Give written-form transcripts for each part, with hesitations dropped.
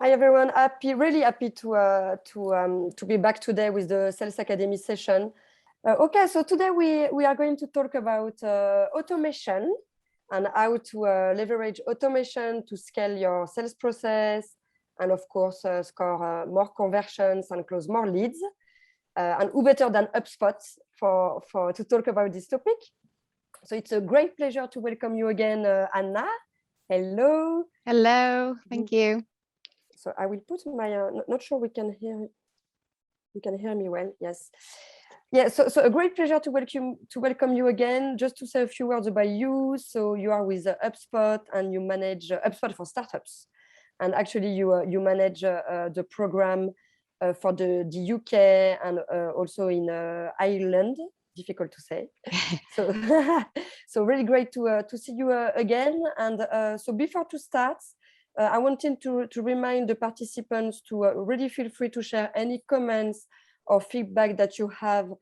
Hi everyone, really happy to be back today with the Sales Academy session. Okay, so today we are going to talk about automation and how to leverage automation to scale your sales process and of course score more conversions and close more leads. And who better than HubSpot to talk about this topic? So it's a great pleasure to welcome you again, Anna. Hello. Hello, thank you. So I will put my, not sure we can hear me well, yes. Yeah, so a great pleasure to welcome you again. Just to say a few words about you. So you are with HubSpot and you manage HubSpot for startups. And actually you manage the program for the UK and also in Ireland, difficult to say. So really great to see you again. And so before to start, I wanted to remind the participants to really feel free to share any comments or feedback that you have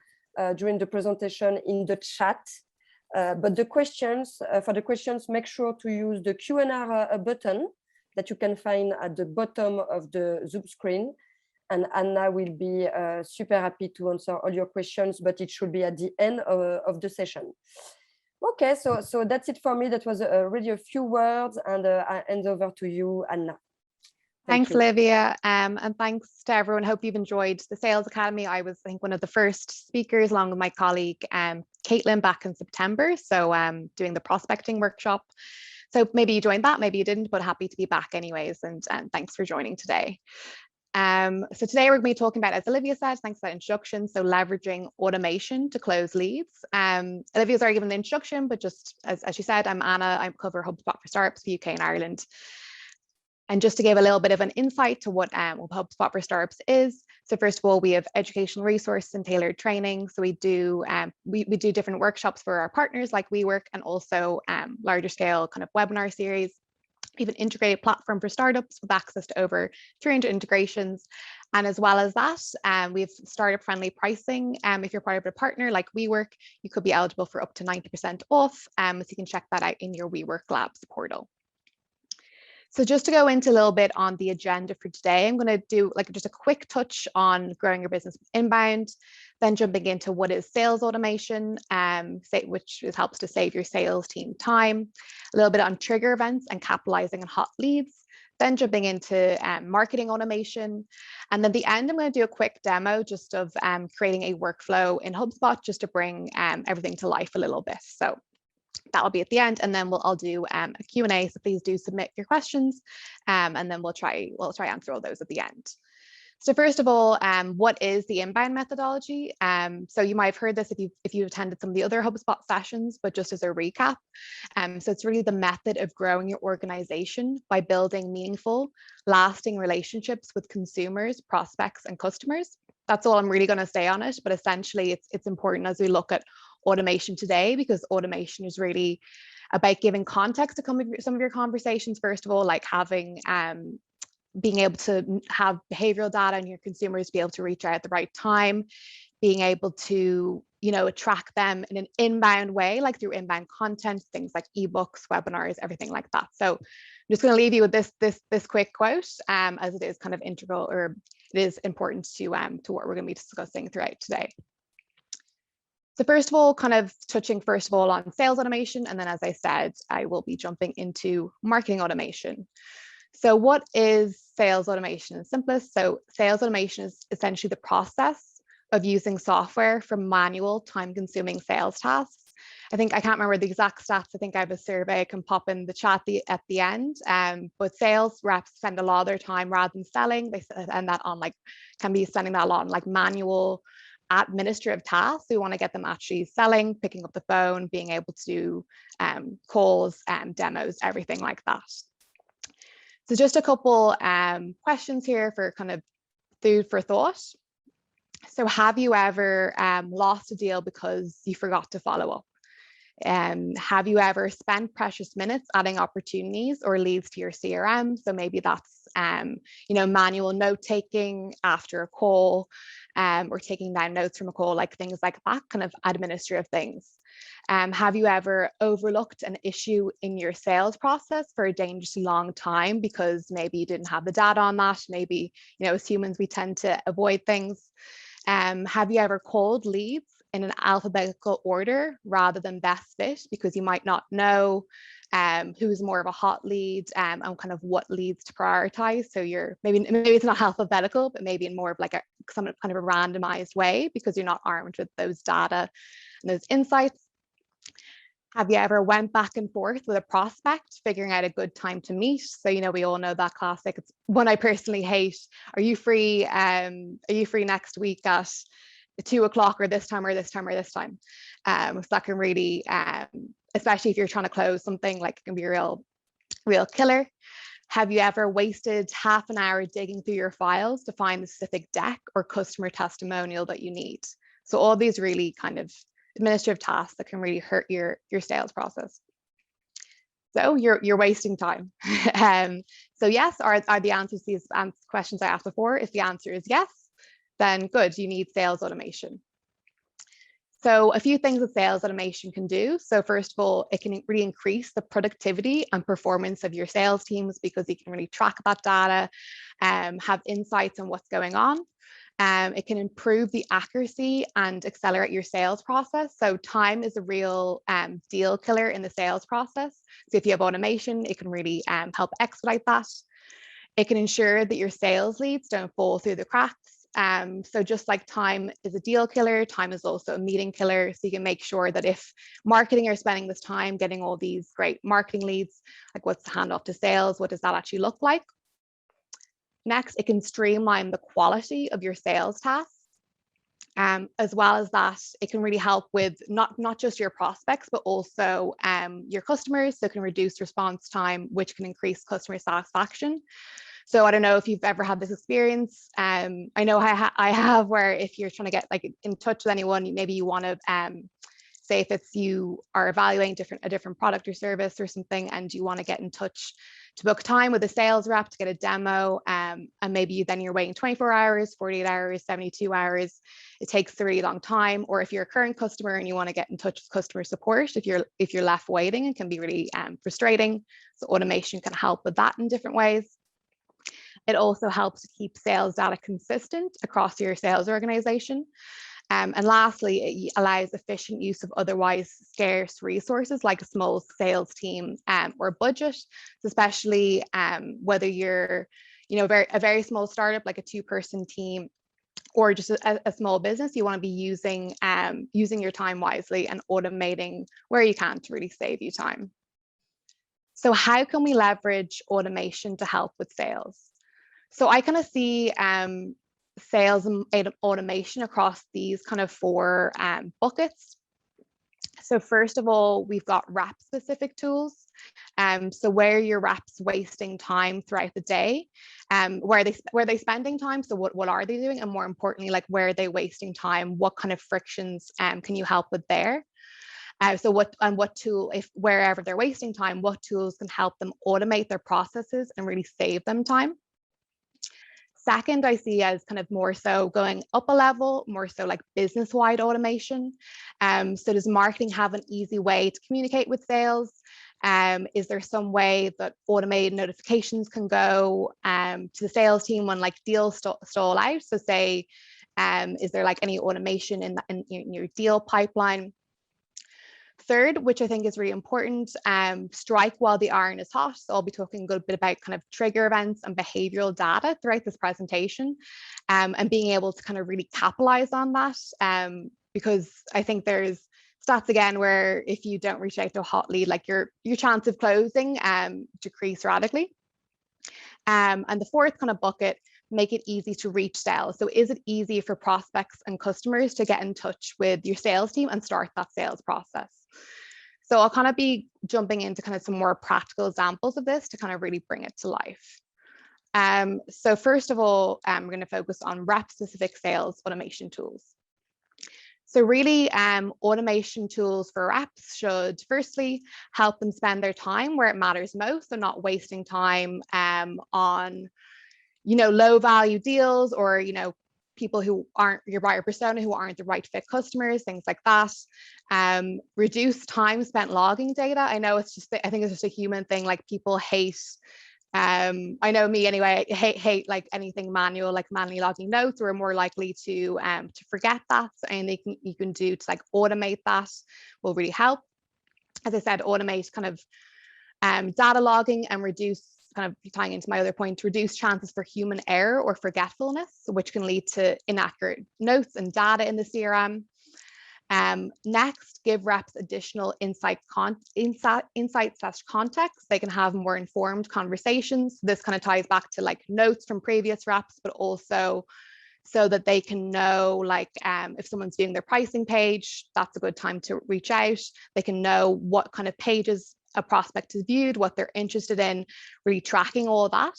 during the presentation in the chat. But the questions, for the questions, make sure to use the Q&A button that you can find at the bottom of the Zoom screen. And Anna will be super happy to answer all your questions, but it should be at the end of the session. Okay, so that's it for me. That was really a few words, and I hand over to you, Anna. Thanks, Olivia, and thanks to everyone. Hope you've enjoyed the Sales Academy. I was, I think, one of the first speakers along with my colleague, Caitlin, back in September. So doing the prospecting workshop. So maybe you joined that, maybe you didn't, but happy to be back anyways. And thanks for joining today. So today we're going to be talking about, as Olivia said, thanks for that introduction, so leveraging automation to close leads. Olivia's already given the introduction, but just as she said, I'm Anna. I cover HubSpot for Startups for UK and Ireland. And just to give a little bit of an insight to what HubSpot for Startups is. So first of all, we have educational resources and tailored training. So we do we do different workshops for our partners like WeWork, and also larger scale kind of webinar series. We have an integrated platform for startups with access to over 300 integrations. And as well as that, we have startup friendly pricing. If you're part of a partner like WeWork, you could be eligible for up to 90% off. So you can check that out in your WeWork Labs portal. So just to go into a little bit on the agenda for today, I'm going to do just a quick touch on growing your business inbound, then jumping into what is sales automation, which helps to save your sales team time, a little bit on trigger events and capitalizing on hot leads, then jumping into marketing automation. And then at the end, I'm going to do a quick demo just of creating a workflow in HubSpot just to bring everything to life a little bit. So that'll be at the end, and then I'll do a Q&A, so please do submit your questions, and then we'll try answer all those at the end. So first of all, what is the inbound methodology? So you might have heard this if you've attended some of the other HubSpot sessions, but just as a recap, so it's really the method of growing your organization by building meaningful, lasting relationships with consumers, prospects, and customers. That's all I'm really going to say on it, but essentially it's important as we look at automation today, because automation is really about giving context to some of your conversations. First of all, like having being able to have behavioral data on your consumers, be able to reach out at the right time, being able to attract them in an inbound way, like through inbound content, things like ebooks, webinars, everything like that. So I'm just going to leave you with this quick quote, as it is kind of integral, or it is important to what we're going to be discussing throughout today. So first of all, kind of touching first of all on sales automation, and then as I said, I will be jumping into marketing automation. So what is sales automation in simplest? So sales automation is essentially the process of using software for manual, time-consuming sales tasks. I can't remember the exact stats. I think I have a survey I can pop in the chat at the end. But sales reps spend a lot of their time, rather than selling, they spend that on can be spending that a lot on administrative tasks. We want to get them actually selling, picking up the phone, being able to do calls, demos, everything like that. So just a couple questions here for kind of food for thought. So have you ever lost a deal because you forgot to follow up? Have you ever spent precious minutes adding opportunities or leads to your CRM? So maybe that's manual note taking after a call, or taking down notes from a call, like things like that, kind of administrative things. Have you ever overlooked an issue in your sales process for a dangerously long time because maybe you didn't have the data on that? Maybe, as humans, we tend to avoid things. Have you ever called leads in an alphabetical order rather than best fit because you might not know who's more of a hot lead, and kind of what leads to prioritize? So you're maybe it's not alphabetical, but maybe in more of like some kind of a randomized way because you're not armed with those data and those insights. Have you ever went back and forth with a prospect, figuring out a good time to meet? So, we all know that classic. It's one I personally hate. Are you free? Are you free next week at 2 o'clock or this time or this time or this time? So that can really, especially if you're trying to close something, like it can be a real killer. Have you ever wasted half an hour digging through your files to find the specific deck or customer testimonial that you need? So all these really kind of administrative tasks that can really hurt your sales process. So you're wasting time. So yes, are the answers to these questions I asked before? If the answer is yes, then good, you need sales automation. So a few things that sales automation can do. So first of all, it can really increase the productivity and performance of your sales teams because you can really track that data, have insights on what's going on. It can improve the accuracy and accelerate your sales process. So time is a real deal killer in the sales process. So if you have automation, it can really help expedite that. It can ensure that your sales leads don't fall through the cracks. So just like time is a deal killer, time is also a meeting killer. So you can make sure that if marketing are spending this time getting all these great marketing leads, like what's the handoff to sales, what does that actually look like? Next, it can streamline the quality of your sales tasks. As well as that, it can really help with not just your prospects, but also your customers. So it can reduce response time, which can increase customer satisfaction. So I don't know if you've ever had this experience. I know I have, where if you're trying to get like in touch with anyone, maybe you want to say if it's you are evaluating a different product or service or something, and you want to get in touch to book time with a sales rep to get a demo, and maybe then you're waiting 24 hours, 48 hours, 72 hours. It takes a really long time. Or if you're a current customer and you want to get in touch with customer support, if you're left waiting, it can be really frustrating. So automation can help with that in different ways. It also helps to keep sales data consistent across your sales organization. And lastly, it allows efficient use of otherwise scarce resources like a small sales team or budget, especially whether you're a very small startup like a 2-person team or just a small business. You want to be using your time wisely and automating where you can to really save you time. So how can we leverage automation to help with sales? So I kind of see sales and automation across these kind of 4 buckets. So first of all, we've got rep specific tools. So where your reps wasting time throughout the day, where are they spending time? So what are they doing? And more importantly, like where are they wasting time? What kind of frictions can you help with there? So what tool, if wherever they're wasting time, what tools can help them automate their processes and really save them time? Second, I see as kind of more so going up a level, more so like business-wide automation. So does marketing have an easy way to communicate with sales? Is there some way that automated notifications can go to the sales team when like deals stall out? So say, is there like any automation in your deal pipeline? Third, which I think is really important, strike while the iron is hot. So I'll be talking a good bit about kind of trigger events and behavioral data throughout this presentation, and being able to kind of really capitalize on that, because I think there's stats again where if you don't reach out to a hot lead, like your chance of closing decrease radically. And the fourth kind of bucket, make it easy to reach sales. So is it easy for prospects and customers to get in touch with your sales team and start that sales process? So I'll kind of be jumping into kind of some more practical examples of this to kind of really bring it to life. So first of all, we're going to focus on rep-specific sales automation tools. So really, automation tools for reps should firstly help them spend their time where it matters most. So not wasting time on low value deals, or, people who aren't your buyer persona, who aren't the right fit customers, things like that. Reduce time spent logging data. I know I think it's just a human thing. Like, people hate, I know me anyway, I hate like anything manual, like manually logging notes. We're more likely to forget that. And you can do to like automate that will really help. As I said, automate kind of data logging, and reduce, kind of tying into my other point, reduce chances for human error or forgetfulness, which can lead to inaccurate notes and data in the CRM. Next, give reps additional insights / context. They can have more informed conversations. This kind of ties back to like notes from previous reps, but also so that they can know, like, if someone's viewing their pricing page, that's a good time to reach out. They can know what kind of pages a prospect is viewed, what they're interested in, really tracking all of that.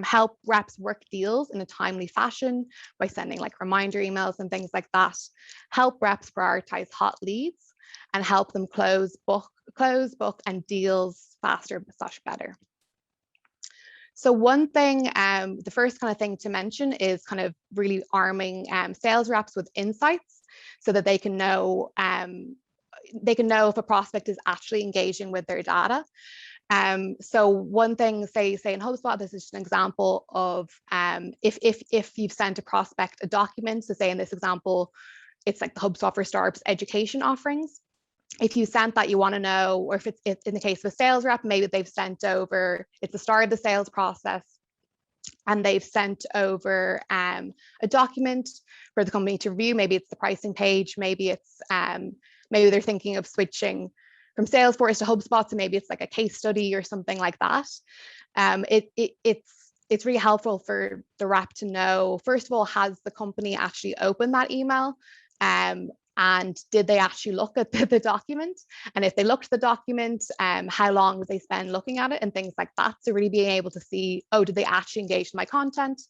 Help reps work deals in a timely fashion by sending like reminder emails and things like that. Help reps prioritize hot leads, and help them close, book, and deals faster / better. So one thing, the first kind of thing to mention is kind of really arming sales reps with insights, so that they can know if a prospect is actually engaging with their data. So one thing, say in HubSpot, this is just an example of if you've sent a prospect a document. So say in this example, it's like the HubSpot for Startups education offerings. If you sent that, you want to know, or if it's in the case of a sales rep, maybe they've sent over, it's the start of the sales process, and they've sent over a document for the company to review. Maybe it's the pricing page, maybe it's maybe they're thinking of switching from Salesforce to HubSpot, so maybe it's like a case study or something like that. It's really helpful for the rep to know, first of all, has the company actually opened that email? And did they actually look at the document? And if they looked at the document, how long did they spend looking at it, and things like that. So really being able to see, oh, did they actually engage in my content?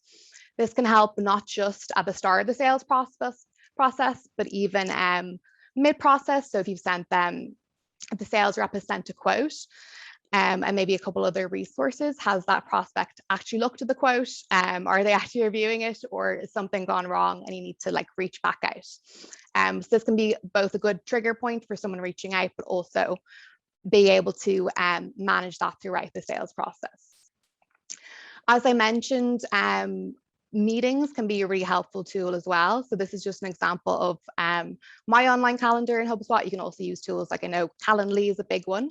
This can help not just at the start of the sales process, but even mid-process. So if you've sent them, the sales rep has sent a quote, and maybe a couple other resources, has that prospect actually looked at the quote? Are they actually reviewing it, or is something gone wrong and you need to like reach back out? So this can be both a good trigger point for someone reaching out, but also be able to manage that throughout the sales process. As I mentioned, meetings can be a really helpful tool as well. So this is just an example of my online calendar in HubSpot. You can also use tools like, I know Calendly is a big one,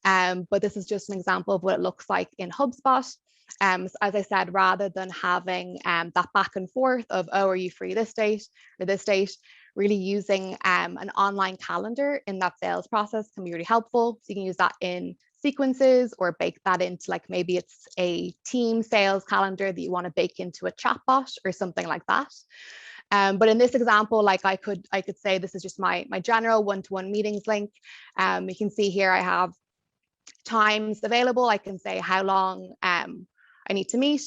but this is just an example of what it looks like in HubSpot. So as I said, rather than having that back and forth of, oh, are you free this date or this date, really using an online calendar in that sales process can be really helpful. So you can use that in sequences, or bake that into, like, maybe it's a team sales calendar that you want to bake into a chatbot or something like that. But in this example, like I could say this is just my general one-to-one meetings link. You can see here I have times available. I can say how long I need to meet,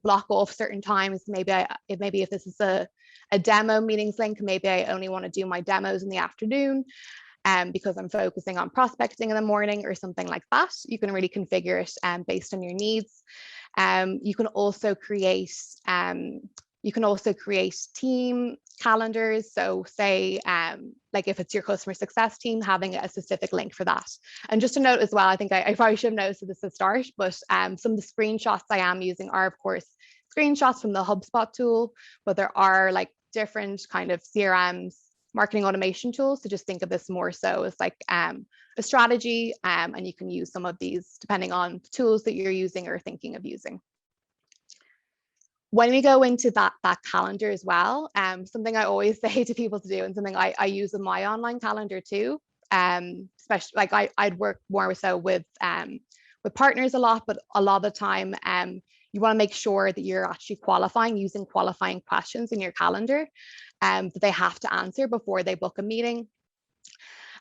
block off certain times. Maybe if this is a demo meetings link, maybe I only want to do my demos in the afternoon, because I'm focusing on prospecting in the morning or something like that. You can really configure it based on your needs. You can also create team calendars. So say, like if it's your customer success team, having a specific link for that. And just to note as well, I think I probably should have noticed this at the start, but some of the screenshots I am using are, of course, screenshots from the HubSpot tool, but there are like different kind of CRMs, marketing automation tools. So just think of this more so as like a strategy, and you can use some of these depending on the tools that you're using or thinking of using. When we go into that calendar as well, something I always say to people to do, and something I use in my online calendar too, especially like I'd work more so with partners a lot, but a lot of the time you want to make sure that you're actually using qualifying questions in your calendar that they have to answer before they book a meeting.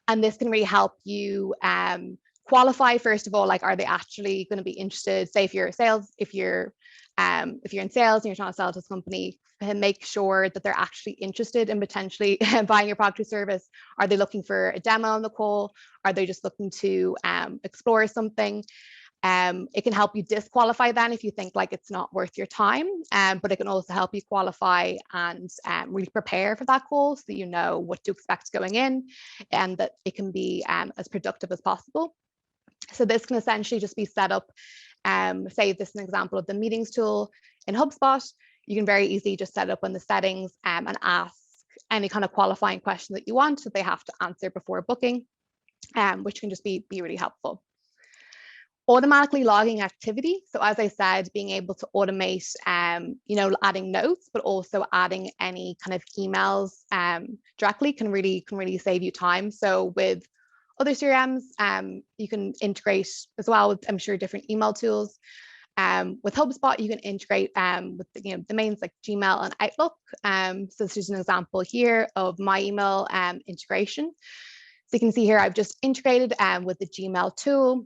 And this can really help you qualify, first of all, like, are they actually going to be interested? Say if you're in sales and you're trying to sell to this company, and make sure that they're actually interested in potentially buying your product or service. Are they looking for a demo on the call? Are they just looking to explore something? It can help you disqualify then if you think like it's not worth your time, but it can also help you qualify and really prepare for that call so that you know what to expect going in and that it can be as productive as possible. So this can essentially just be set up, say this is an example of the meetings tool in HubSpot. You can very easily just set it up in the settings and ask any kind of qualifying question that you want that they have to answer before booking, which can just be really helpful. Automatically logging activity. So as I said, being able to automate, adding notes, but also adding any kind of emails directly can really save you time. So with other CRMs, you can integrate as well with, I'm sure, different email tools. With HubSpot, you can integrate with the domains like Gmail and Outlook. So this is an example here of my email integration. So you can see here I've just integrated with the Gmail tool.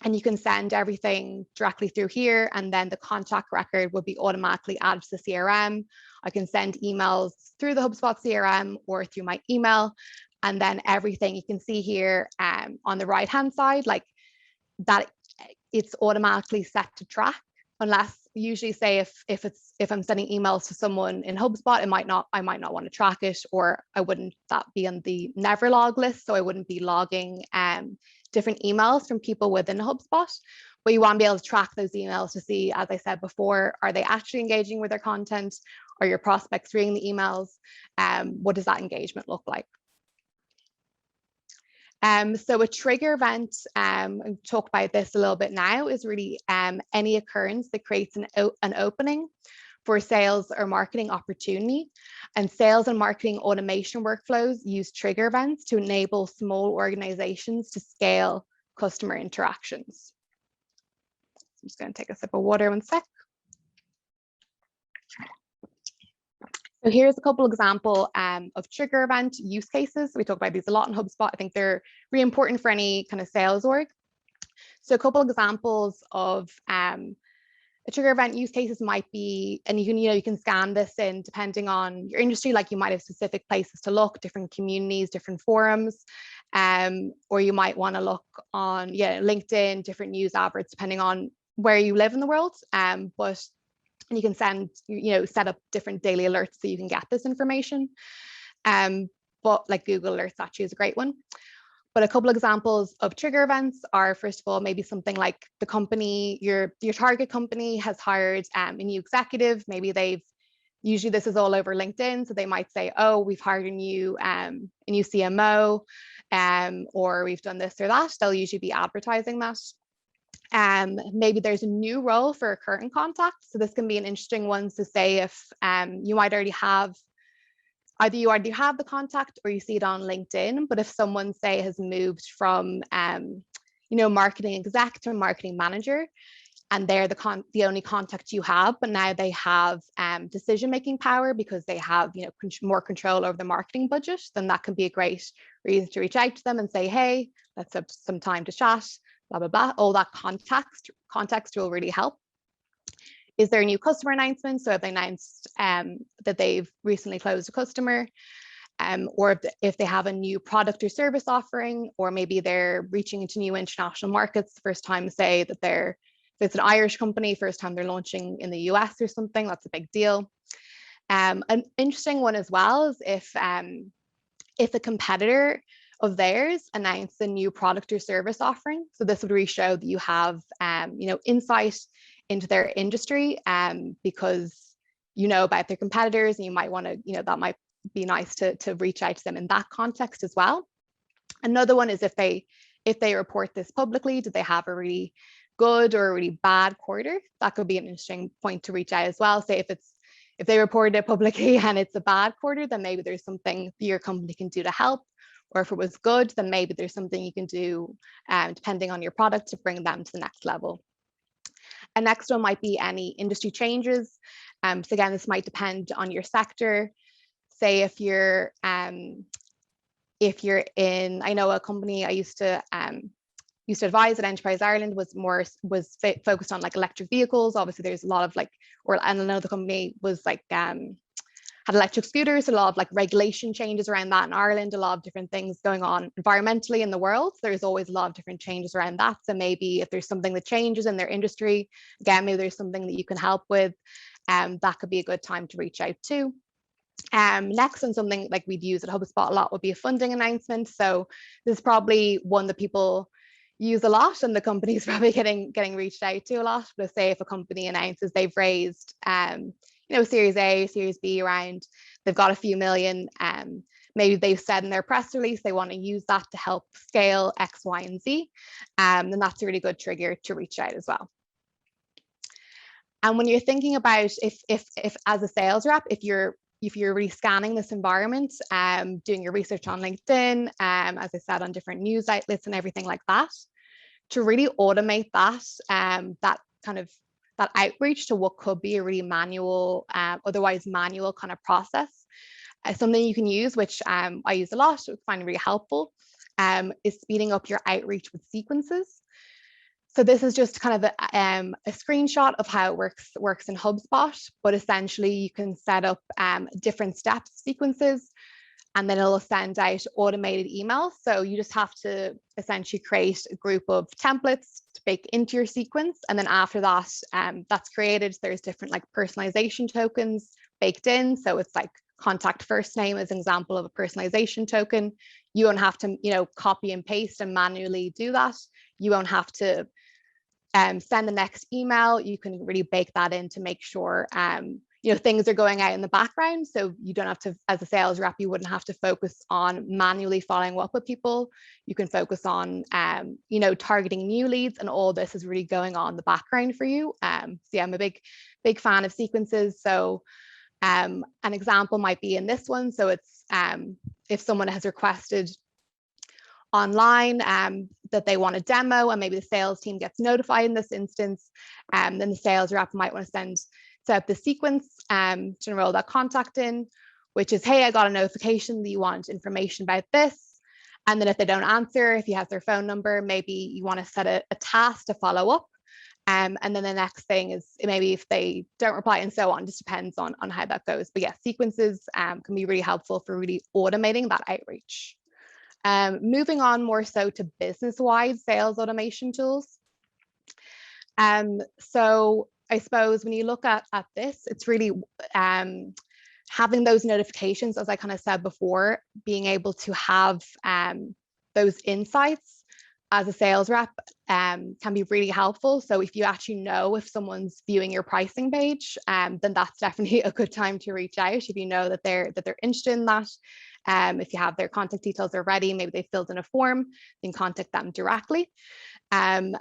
And you can send everything directly through here, and then the contact record will be automatically added to the CRM. I can send emails through the HubSpot CRM or through my email, and then everything you can see here on the right-hand side, like that, it's automatically set to track. Unless usually say if I'm sending emails to someone in HubSpot, I might not want to track it, or I wouldn't that be on the never log list, so I wouldn't be logging different emails from people within HubSpot. But you want to be able to track those emails to see, as I said before, are they actually engaging with their content? Are your prospects reading the emails? What does that engagement look like? So a trigger event, I'll talk about this a little bit now, is really any occurrence that creates an opening for sales or marketing opportunity. And sales and marketing automation workflows use trigger events to enable small organizations to scale customer interactions. I'm just going to take a sip of water 1 sec. So here's a couple example of trigger event use cases. We talk about these a lot in HubSpot. I think they're really important for any kind of sales org. So a couple examples of a trigger event use cases might be, and you can scan this in depending on your industry, like you might have specific places to look, different communities, different forums, or you might want to look on LinkedIn, different news adverts, depending on where you live in the world. But you can set up different daily alerts so you can get this information. But like Google Alerts actually is a great one. But a couple of examples of trigger events are, first of all, maybe something like the company, your target company has hired a new executive. Maybe usually this is all over LinkedIn. So they might say, oh, we've hired a new CMO, or we've done this or that. They'll usually be advertising that. Maybe there's a new role for a current contact. So this can be an interesting one to say if you might already have, either you already have the contact or you see it on LinkedIn, but if someone, say, has moved from, marketing exec to marketing manager, and they're the only contact you have, but now they have decision-making power because they have, more control over the marketing budget, then that can be a great reason to reach out to them and say, hey, let's have some time to chat, blah, blah, blah. All that context will really help. Is there a new customer announcement? So if they announced that they've recently closed a customer, or if they have a new product or service offering, or maybe they're reaching into new international markets, the first time, say that if it's an Irish company, first time they're launching in the US or something, that's a big deal. An interesting one as well is if a competitor of theirs announced a new product or service offering. So this would really show that you have, insight into their industry, because you know about their competitors, and you might want to, that might be nice to reach out to them in that context as well. Another one is if they report this publicly, do they have a really good or a really bad quarter? That could be an interesting point to reach out as well. Say if they reported it publicly and it's a bad quarter, then maybe there's something your company can do to help. Or if it was good, then maybe there's something you can do, depending on your product, to bring them to the next level. And next one might be any industry changes. So again, this might depend on your sector. Say if you're in, I know a company I used to advise at Enterprise Ireland was focused on like electric vehicles. Obviously, there's a lot of and another company was like had electric scooters, a lot of like regulation changes around that in Ireland, a lot of different things going on environmentally in the world. There's always a lot of different changes around that. So maybe if there's something that changes in their industry, again, maybe there's something that you can help with, that could be a good time to reach out to. Next, on something like we'd use at HubSpot a lot would be a funding announcement. So this is probably one that people use a lot, and the company's probably getting reached out to a lot. But say if a company announces they've raised Series A, Series B around, they've got a few million, maybe they've said in their press release they want to use that to help scale X, Y, and Z, then that's a really good trigger to reach out as well. And when you're thinking about if as a sales rep, if you're really scanning this environment, doing your research on LinkedIn, as I said, on different news outlets and everything like that, to really automate that, that outreach to what could be a really manual, otherwise manual kind of process, something you can use, which I use a lot, I find really helpful, is speeding up your outreach with sequences. So this is just kind of a screenshot of how it works in HubSpot, but essentially you can set up different steps sequences, and then it'll send out automated emails. So you just have to essentially create a group of templates to bake into your sequence. And then after that, that's created, there's different like personalization tokens baked in. So it's like contact first name as an example of a personalization token. You won't have to, copy and paste and manually do that. You won't have to send the next email. You can really bake that in to make sure things are going out in the background. So you don't have to, as a sales rep, you wouldn't have to focus on manually following up with people. You can focus on targeting new leads, and all this is really going on in the background for you. So yeah, I'm a big fan of sequences. So an example might be in this one. So it's if someone has requested online that they want a demo, and maybe the sales team gets notified in this instance, then the sales rep might want to set up the sequence to enroll that contact in, which is, hey, I got a notification that you want information about this. And then if they don't answer, if you have their phone number, maybe you want to set a task to follow up. And then the next thing is maybe if they don't reply, and so on, just depends on how that goes. But yeah, sequences can be really helpful for really automating that outreach. Moving on more so to business-wide sales automation tools. So I suppose when you look at this, it's really having those notifications, as I kind of said before, being able to have those insights as a sales rep can be really helpful. So if you actually know if someone's viewing your pricing page, then that's definitely a good time to reach out. If you know that they're interested in that, if you have their contact details already, maybe they filled in a form, you can contact them directly. And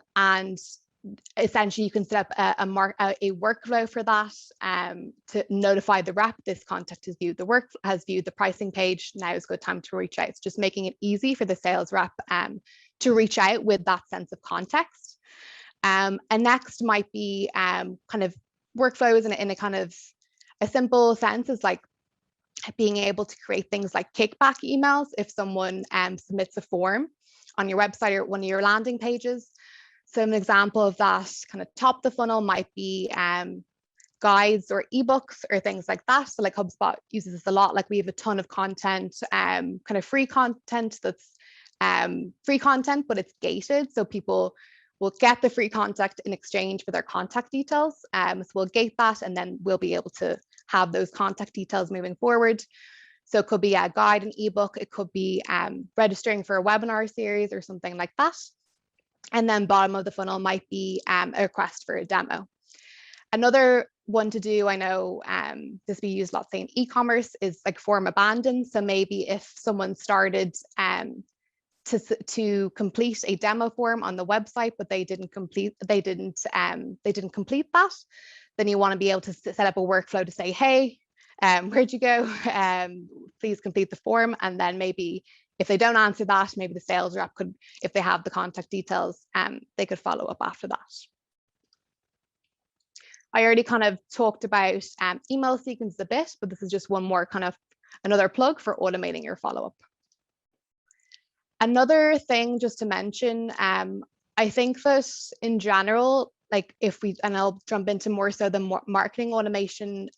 essentially you can set up a workflow for that to notify the rep this contact has viewed the pricing page. Now is a good time to reach out. It's just making it easy for the sales rep to reach out with that sense of context. And next might be kind of workflows in a kind of a simple sense, is like being able to create things like kickback emails if someone submits a form on your website or one of your landing pages. So an example of that kind of top of the funnel might be guides or ebooks or things like that. So like HubSpot uses this a lot. Like we have a ton of content, kind of free content that's free content, but it's gated. So people will get the free contact in exchange for their contact details. So we'll gate that, and then we'll be able to have those contact details moving forward. So it could be a guide, an ebook. It could be registering for a webinar series or something like that. And then bottom of the funnel might be a request for a demo. Another one to do, I know this we use lots, say in e-commerce, is like form abandon. So maybe if someone started to complete a demo form on the website, but they didn't complete that, then you want to be able to set up a workflow to say, hey, where'd you go? Please complete the form. And then maybe if they don't answer that, maybe the sales rep could, if they have the contact details, they could follow up after that. I already kind of talked about email sequences a bit, but this is just one more kind of another plug for automating your follow-up. Another thing just to mention, I think that in general, like and I'll jump into more so the marketing automation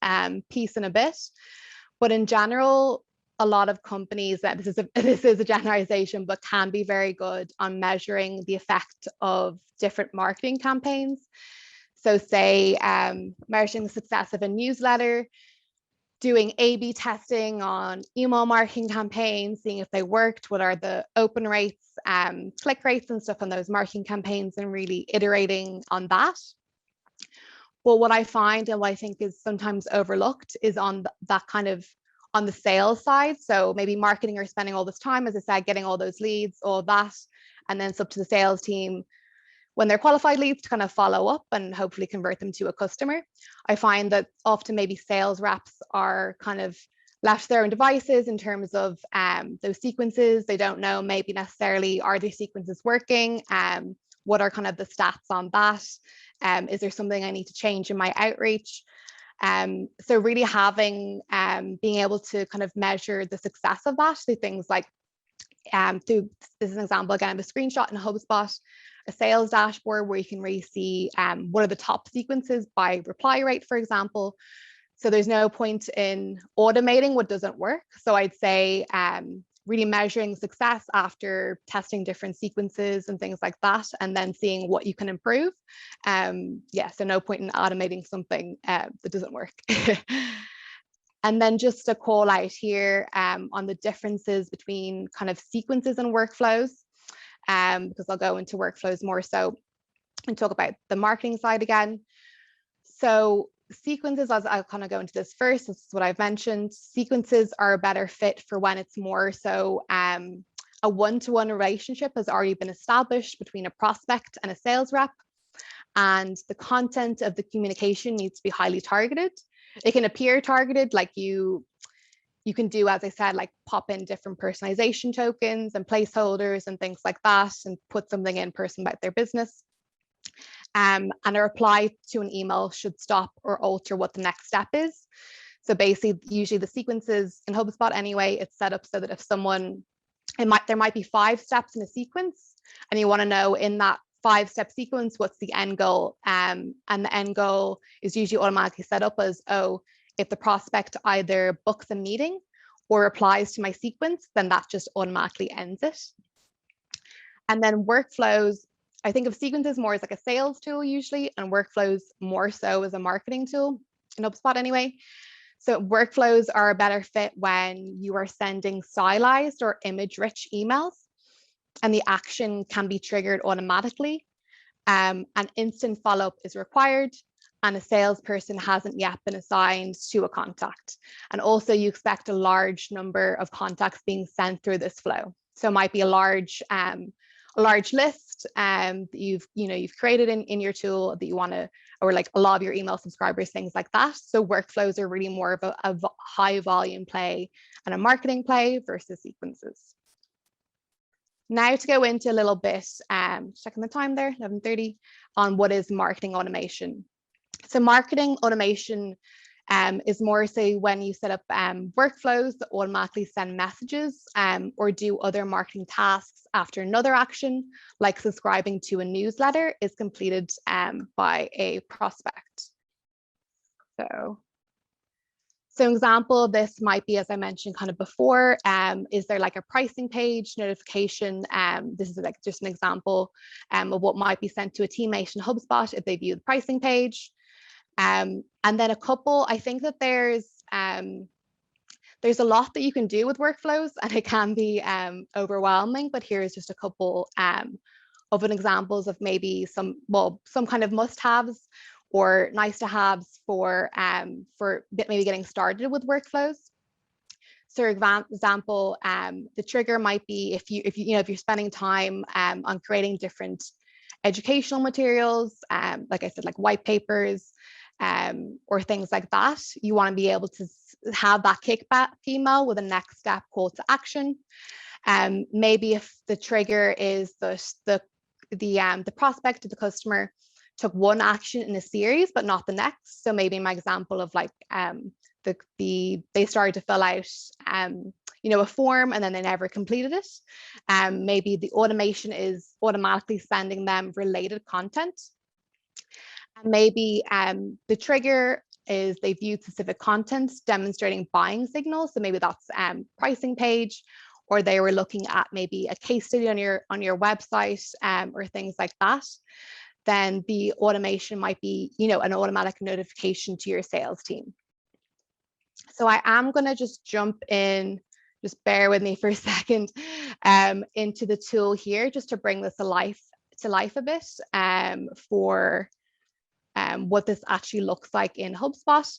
piece in a bit, But in general, a lot of companies, that this is a generalization, but can be very good on measuring the effect of different marketing campaigns. So say measuring the success of a newsletter, doing A/B testing on email marketing campaigns, seeing if they worked, what are the open rates, click rates and stuff on those marketing campaigns, and really iterating on that. But what I find and what I think is sometimes overlooked is on that kind of on the sales side. So maybe marketing are spending all this time, as I said, getting all those leads, all that, and then it's up to the sales team when they're qualified leads to kind of follow up and hopefully convert them to a customer. I find that often maybe sales reps are kind of left to their own devices in terms of those sequences. They don't know maybe necessarily, are these sequences working? What are kind of the stats on that? Is there something I need to change in my outreach? So really having, being able to kind of measure the success of that through things like, through, this is an example again of a screenshot in HubSpot, a sales dashboard where you can really see what are the top sequences by reply rate, for example. So there's no point in automating what doesn't work. So I'd say really measuring success after testing different sequences and things like that, and then seeing what you can improve. Yeah, so no point in automating something that doesn't work. And then just a call out here on the differences between kind of sequences and workflows, because I'll go into workflows more so and talk about the marketing side again. So sequences, as I'll kind of go into this first, this is what I've mentioned. Sequences are a better fit for when it's more so a one-to-one relationship has already been established between a prospect and a sales rep, and the content of the communication needs to be highly targeted. It can appear targeted, like you can do, as I said, like pop in different personalization tokens and placeholders and things like that, and put something in person about their business. And a reply to an email should stop or alter what the next step is. So basically, usually the sequences in HubSpot anyway, it's set up so that if someone, there might be 5 steps in a sequence, and you want to know in that 5-step sequence, what's the end goal? And the end goal is usually automatically set up as, oh, if the prospect either books a meeting or replies to my sequence, then that just automatically ends it. And then workflows, I think of sequences more as like a sales tool usually, and workflows more so as a marketing tool in HubSpot anyway. So workflows are a better fit when you are sending stylized or image-rich emails, and the action can be triggered automatically. An instant follow-up is required, and a salesperson hasn't yet been assigned to a contact. And also you expect a large number of contacts being sent through this flow. So it might be a large list that you've created in your tool that you want to, or like a lot of your email subscribers, things like that. So workflows are really more of a high volume play and a marketing play versus sequences. Now to go into a little bit, checking the time there, 11:30, on what is marketing automation. So marketing automation is more say when you set up workflows that automatically send messages or do other marketing tasks after another action, like subscribing to a newsletter is completed by a prospect. So an example of this might be, as I mentioned kind of before, is there like a pricing page notification? This is like just an example of what might be sent to a teammate in HubSpot if they view the pricing page. And then a couple, I think that there's a lot that you can do with workflows, and it can be overwhelming, but here's just a couple of examples of maybe some kind of must-haves or nice to haves for maybe getting started with workflows. So example, the trigger might be if you're spending time on creating different educational materials, like I said, like white papers, or things like that, you want to be able to have that kickback email with a next step call to action. Maybe if the trigger is the prospect or the customer took one action in a series but not the next. So maybe my example of like they started to fill out a form and then they never completed it. Maybe the automation is automatically sending them related content. And maybe the trigger is they viewed specific content demonstrating buying signals. So maybe that's pricing page, or they were looking at maybe a case study on your website, or things like that. Then the automation might be, an automatic notification to your sales team. So I am going to just jump in, just bear with me for a second, into the tool here, just to bring this to life a bit, for what this actually looks like in HubSpot.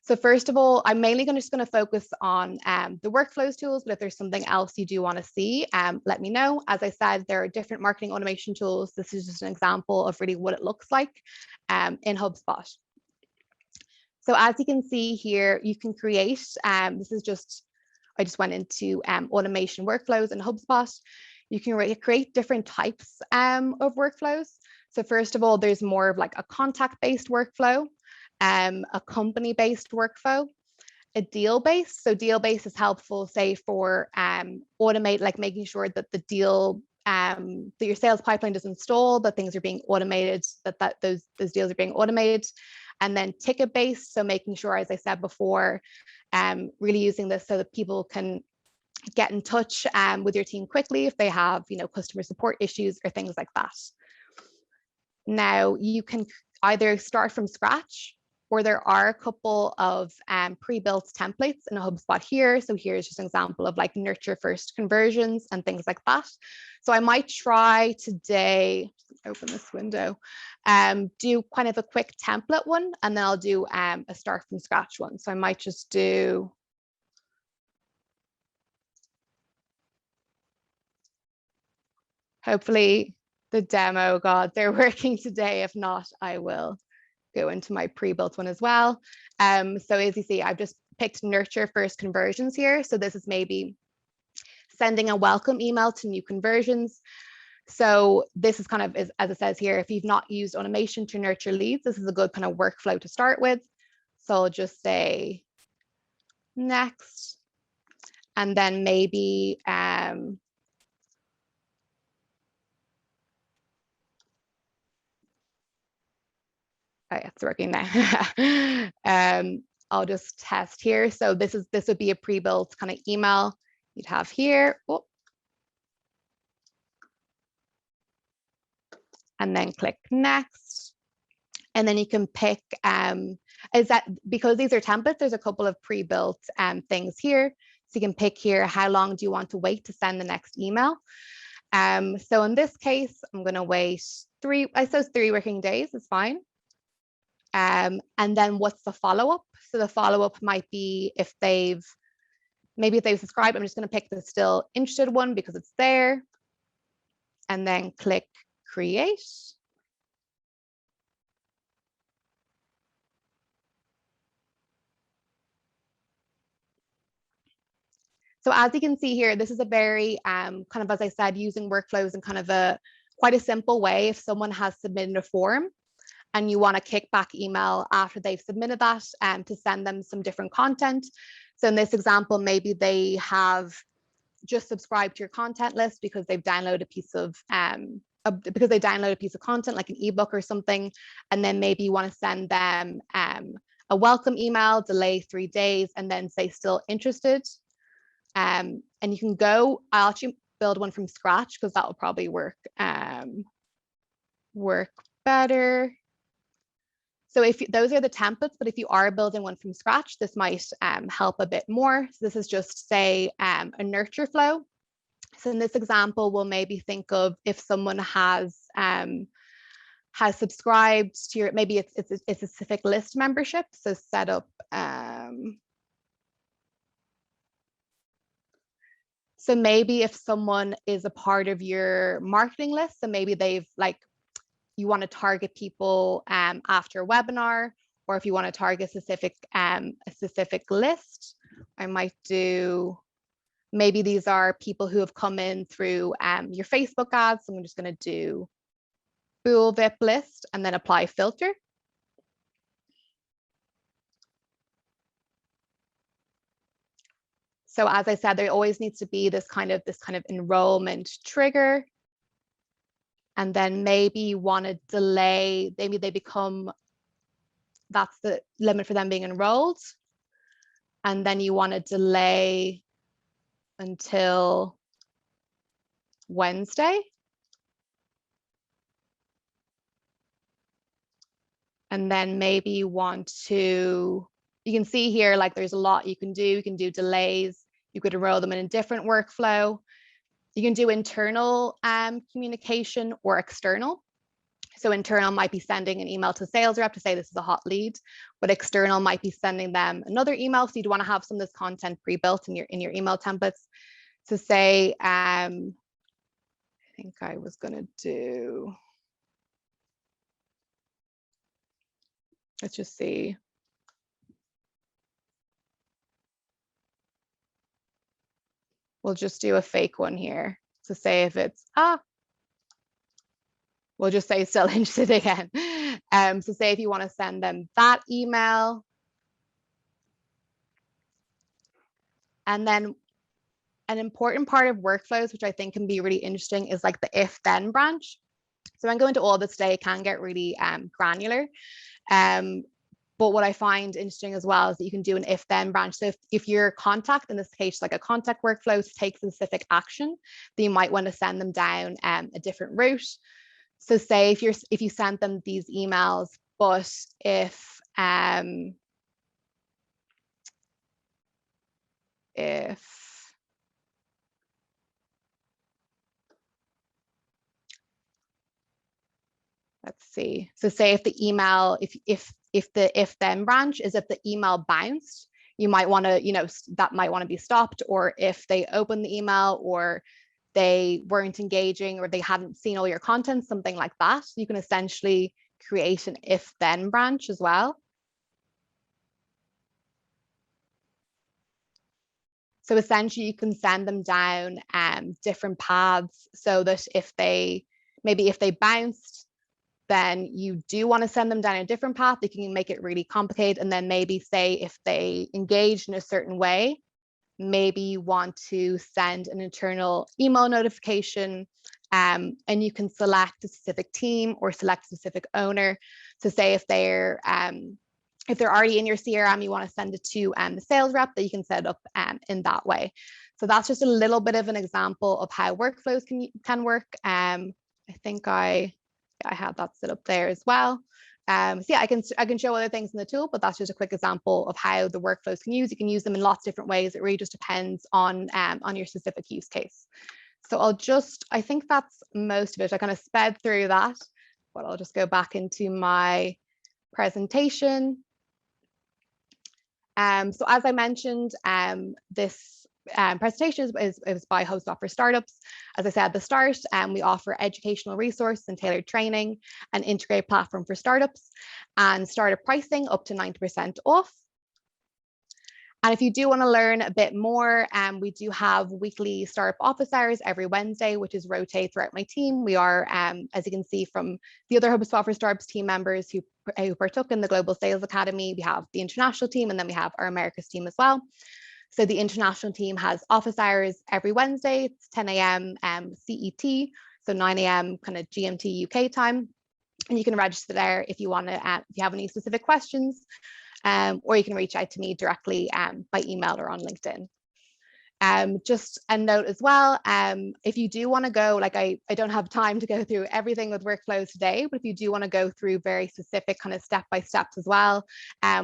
So first of all, I'm mainly just going to focus on the workflows tools, but if there's something else you do want to see, let me know. As I said, there are different marketing automation tools. This is just an example of really what it looks like in HubSpot. So as you can see here, you can create, this is just, I just went into automation workflows in HubSpot. You can create different types of workflows. So first of all, there's more of like a contact-based workflow, a company-based workflow, a deal-based. So deal-based is helpful, say, for automate, like making sure that the deal, that your sales pipeline doesn't stall, that things are being automated, that those deals are being automated. And then ticket-based, so making sure, as I said before, really using this so that people can get in touch with your team quickly if they have, customer support issues or things like that. Now, you can either start from scratch, or there are a couple of pre-built templates in a HubSpot here. So here's just an example of like nurture first conversions and things like that. So I might try today, open this window, do kind of a quick template one, and then I'll do a start from scratch one. So I might just do, hopefully the demo gods, they're working today. If not, I will go into my pre-built one as well. So as you see, I've just picked nurture first conversions here. So this is maybe sending a welcome email to new conversions. So this is kind of, as it says here, if you've not used automation to nurture leads, this is a good kind of workflow to start with. So I'll just say next, and then maybe oh, yeah, it's working now. I'll just test here. So this would be a pre-built kind of email you'd have here. Oh. And then click next. And then you can pick, is that because these are templates, there's a couple of pre-built things here. So you can pick here, how long do you want to wait to send the next email? So in this case, I'm going to wait 3 working days is fine. And then what's the follow-up? So the follow-up might be if they've subscribed. I'm just going to pick the still interested one because it's there. And then click create. So as you can see here, this is a very kind of, as I said, using workflows in kind of quite a simple way. If someone has submitted a form and you want a kickback email after they've submitted that, to send them some different content. So in this example, maybe they have just subscribed to your content list because they've downloaded a piece of content like an ebook or something, and then maybe you want to send them a welcome email, delay 3 days, and then say still interested. And you can go, I'll actually build one from scratch because that will probably work better. So if those are the templates, but if you are building one from scratch, this might help a bit more. So this is just, say, a nurture flow. So in this example, we'll maybe think of if someone has subscribed to your, maybe it's a specific list membership. So set up. So maybe if someone is a part of your marketing list, so maybe they've you want to target people after a webinar, or if you want to target a specific list, I might do, maybe these are people who have come in through your Facebook ads. So I'm just going to do Bool VIP list and then apply filter. So as I said, there always needs to be this kind of enrollment trigger. And then maybe you want to delay, maybe they become that's the limit for them being enrolled. And then you want to delay until Wednesday. And then maybe you want to, you can see here, like there's a lot you can do. You can do delays. You could enroll them in a different workflow. You can do internal communication or external. So internal might be sending an email to a sales rep to say this is a hot lead, but external might be sending them another email. So you'd want to have some of this content pre-built in your email templates. To say, I think I was going to do, let's just see. We'll just do a fake one here to say if it's, we'll just say still interested again. So say if you want to send them that email. And then an important part of workflows, which I think can be really interesting, is like the if then branch. So I'm going to all this today, it can get really granular. But what I find interesting as well is that you can do an if then branch. So if your contact, in this case, like a contact workflow, to take specific action, then you might want to send them down a different route. So say if you sent them these emails, but if let's see. So say if the email, if the if then branch is if the email bounced, you might want to, that might want to be stopped. Or if they open the email or they weren't engaging or they hadn't seen all your content, something like that, you can essentially create an if then branch as well. So essentially you can send them down different paths so that if they bounced, then you do want to send them down a different path. You can make it really complicated. And then maybe say if they engage in a certain way, maybe you want to send an internal email notification, and you can select a specific team or select a specific owner. So say if they're already in your CRM, you want to send it to the sales rep, that you can set it up in that way. So that's just a little bit of an example of how workflows can work. I think I have that set up there as well. So yeah, I can show other things in the tool, but that's just a quick example of how the workflows can use. You can use them in lots of different ways. It really just depends on your specific use case. So I think that's most of it. I kind of sped through that, but I'll just go back into my presentation. So as I mentioned, this presentation is by HubSpot for Startups. As I said at the start, we offer educational resources and tailored training, an integrated platform for startups, and startup pricing up to 90% off. And if you do want to learn a bit more, we do have weekly startup office hours every Wednesday, which is rotate throughout my team. We are, as you can see from the other HubSpot for Startups team members who partook in the Global Sales Academy, we have the international team, and then we have our Americas team as well. So the international team has office hours every Wednesday. It's 10 a.m. CET, so 9 a.m. kind of GMT UK time. And you can register there if you want to, if you have any specific questions, or you can reach out to me directly by email or on LinkedIn. Just a note as well, if you do want to go, like I don't have time to go through everything with workflows today, but if you do want to go through very specific kind of step-by-steps as well,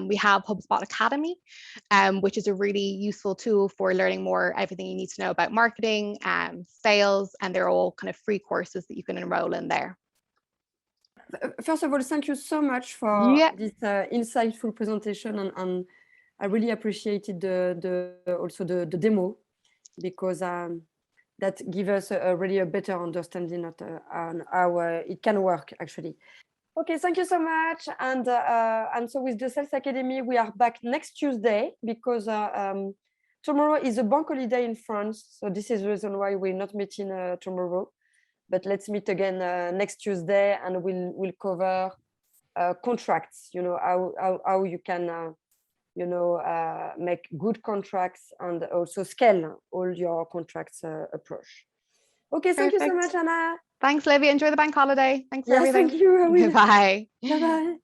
we have HubSpot Academy, which is a really useful tool for learning more, everything you need to know about marketing, sales, and they're all kind of free courses that you can enroll in there. First of all, thank you so much for this insightful presentation, and I really appreciated also the demo, because that gives us really a better understanding of on how it can work actually. Okay, thank you so much. And so with the Sales Academy, we are back next Tuesday, because tomorrow is a bank holiday in France. So this is the reason why we're not meeting tomorrow. But let's meet again next Tuesday, and we'll cover contracts. How you can make good contracts and also scale all your contracts approach. Okay, thank you so much, Anna. Thanks, Livia. Enjoy the bank holiday. Thanks for everything. Thank you. Bye. Bye-bye.